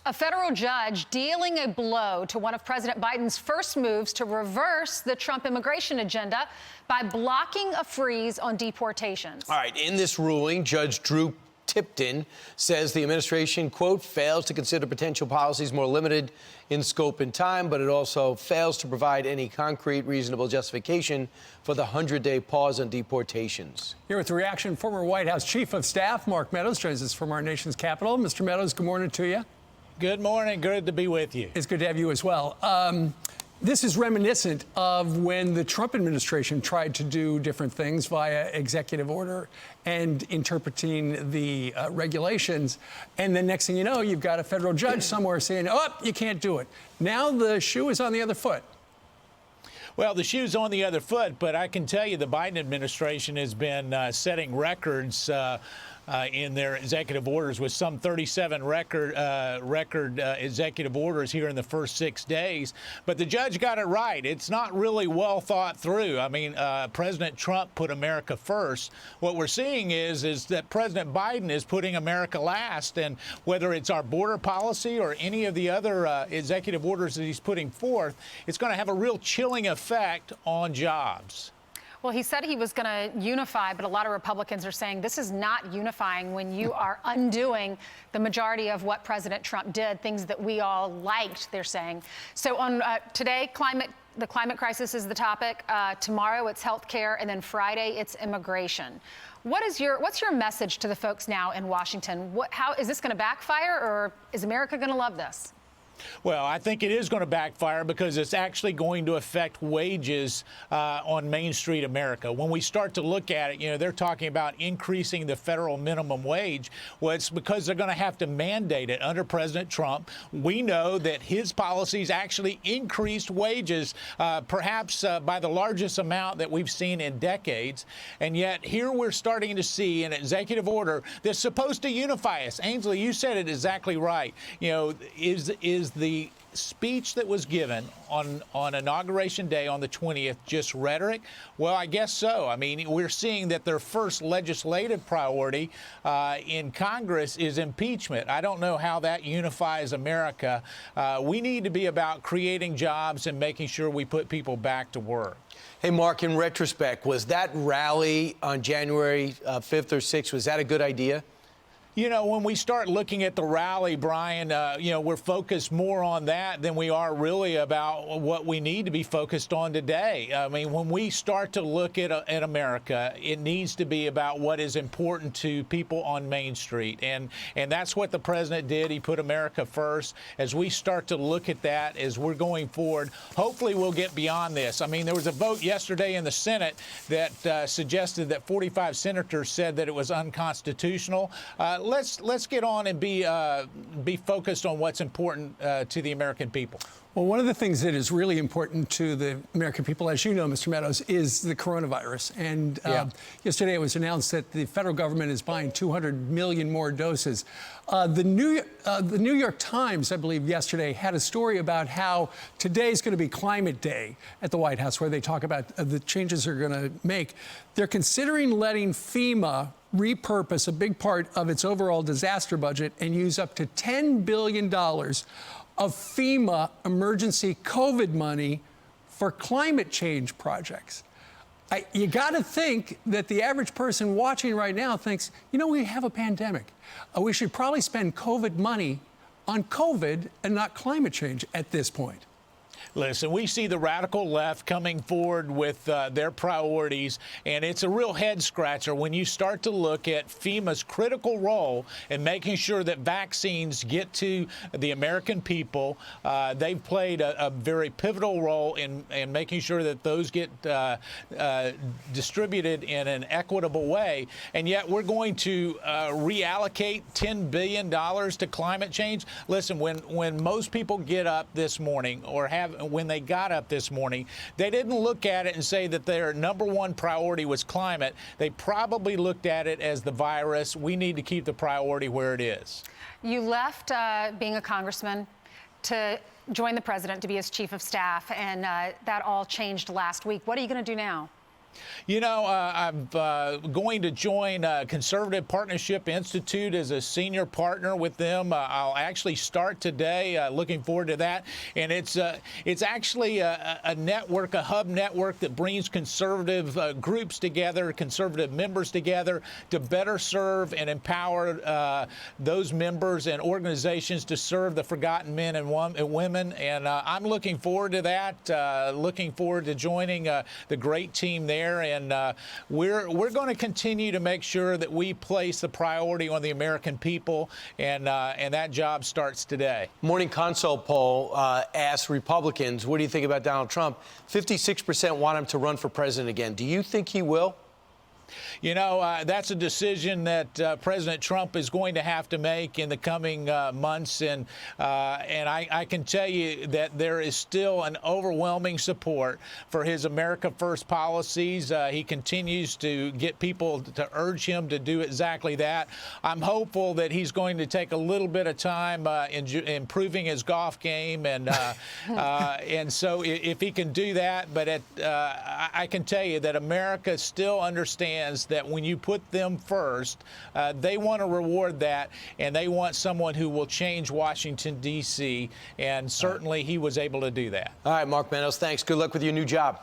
A federal judge dealing a blow to one of President Biden's first moves to reverse the Trump immigration agenda by blocking a freeze on deportations. All right, in this ruling, Judge Drew Tipton says the administration, quote, fails to consider potential policies more limited in scope and time, but it also fails to provide any concrete, reasonable justification for the 100-day pause on deportations. Here with the reaction, former White House Chief of Staff Mark Meadows joins us from our nation's capital. Mr. Meadows, good morning to you. Good morning. Good to be with you. It's good to have you as well. This is reminiscent of when the Trump administration tried to do different things via executive order and interpreting the regulations. And then next thing you know, you've got a federal judge somewhere saying, oh, you can't do it. Now the shoe is on the other foot. Well, the shoe's on the other foot, but I can tell you the Biden administration has been setting records in their executive orders with some 37 record executive orders here in the first 6 days. But the judge got it right. It's not really well thought through. I mean, President Trump put America first. What we're seeing is that President Biden is putting America last. And whether it's our border policy or any of the other executive orders that he's putting forth, it's going to have a real chilling effect on jobs. Well, he said he was going to unify, but a lot of Republicans are saying this is not unifying when you are undoing the majority of what President Trump did, things that we all liked, they're saying. So on today, the climate crisis is the topic. Tomorrow, it's health care, and then Friday, it's immigration. What's your message to the folks now in Washington? How is this going to backfire, or is America going to love this? Well, I think it is going to backfire because it's actually going to affect wages on Main Street America. When we start to look at it, you know, they're talking about increasing the federal minimum wage. Well, it's because they're going to have to mandate it under President Trump. We know that his policies actually increased wages, perhaps by the largest amount that we've seen in decades. And yet here we're starting to see an executive order that's supposed to unify us. Ainsley, you said it exactly right. You know, is the speech that was given on Inauguration Day on the 20th just rhetoric? Well, I guess so. I mean, we're seeing that their first legislative priority in Congress is impeachment. I don't know how that unifies America. We need to be about creating jobs and making sure we put people back to work. Hey, Mark, in retrospect, was that rally on January 5th or 6th, was that a good idea? You know, when we start looking at the rally, Brian, you know, we're focused more on that than we are really about what we need to be focused on today. I mean, when we start to look at America, it needs to be about what is important to people on Main Street. And that's what the president did. He put America first. As we start to look at that, as we're going forward, hopefully we'll get beyond this. I mean, there was a vote yesterday in the Senate that suggested that 45 senators said that it was unconstitutional. Let's get on and be focused on what's important to the American people. Well, one of the things that is really important to the American people, as you know, Mr. Meadows, is the coronavirus. And yesterday it was announced that the federal government is buying 200 million more doses. The New York Times, I believe, yesterday had a story about how today is going to be Climate Day at the White House, where they talk about the changes they're going to make. They're considering letting FEMA repurpose a big part of its overall disaster budget and use up to $10 billion of FEMA emergency COVID money for climate change projects. You got to think that the average person watching right now thinks, you know, we have a pandemic. We should probably spend COVID money on COVID and not climate change at this point. Listen, we see the radical left coming forward with their priorities, and it's a real head-scratcher when you start to look at FEMA's critical role in making sure that vaccines get to the American people. They've played a very pivotal role in making sure that those get distributed in an equitable way, and yet we're going to reallocate $10 billion to climate change. Listen, when most people get up this morning or when they got up this morning, they didn't look at it and say that their number one priority was climate. They probably looked at it as the virus. We need to keep the priority where it is. You left being a congressman to join the president to be his chief of staff, and that all changed last week. What are you going to do now? You know, I'm going to join Conservative Partnership Institute as a senior partner with them. I'll actually start today. Looking forward to that. And it's actually a network, a hub network that brings conservative groups together, conservative members together to better serve and empower those members and organizations to serve the forgotten men and women. And I'm looking forward to that. Looking forward to joining the great team there. And we're going to continue to make sure that we place the priority on the American people, and that job starts today. Morning Consult poll asked Republicans, what do you think about Donald Trump? 56% want him to run for president again. Do you think he will? You know, that's a decision that President Trump is going to have to make in the coming months, and I can tell you that there is still an overwhelming support for his America First policies. He continues to get people to urge him to do exactly that. I'm hopeful that he's going to take a little bit of time improving his golf game, and so if he can do that, but I can tell you that America still understands that when you put them first, they want to reward that, and they want someone who will change Washington, D.C., and certainly he was able to do that. All right, Mark Meadows, thanks. Good luck with your new job.